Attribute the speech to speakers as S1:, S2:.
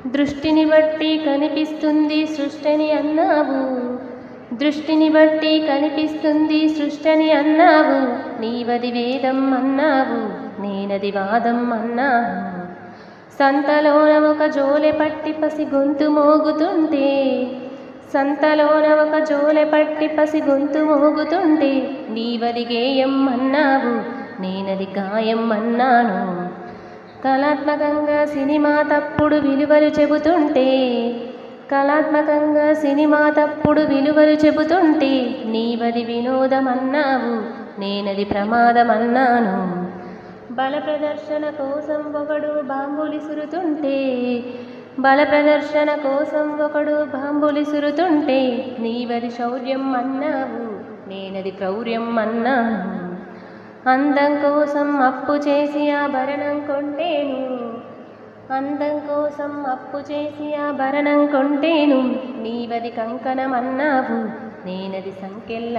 S1: దృష్టిని బట్టి కనిపిస్తుంది సృష్టిని అన్నావు, దృష్టిని బట్టి కనిపిస్తుంది సృష్టిని అన్నావు. నీవది వేదం అన్నావు, నేనది వాదం అన్నాను. సంతలోన ఒక జోలె పట్టి పసి గొంతు మోగుతుంటే, సంతలోన ఒక జోలె పట్టి పసి గొంతు మోగుతుంటే, నీవది గేయం అన్నావు, నేనది గాయం అన్నాను. కళాత్మకంగా సినిమా తప్పుడు విలువలు చెబుతుంటే, కళాత్మకంగా సినిమా తప్పుడు విలువలు చెబుతుంటే, నీవది వినోదమన్నావు, నేనది ప్రమాదమన్నాను. బల ప్రదర్శన కోసం ఒకడు బాంబులిసురుతుంటే, బల ప్రదర్శన కోసం ఒకడు బాంబులిసురుతుంటే, నీవది శౌర్యం అన్నావు, నేనది క్రౌర్యం అన్నాను. అందం కోసం అప్పు చేసి ఆభరణం కొంటేను, అందం కోసం అప్పు చేసి ఆభరణం కొంటేను, నీవది కంకణం అన్నావు, నేనది సంకెళ్ళ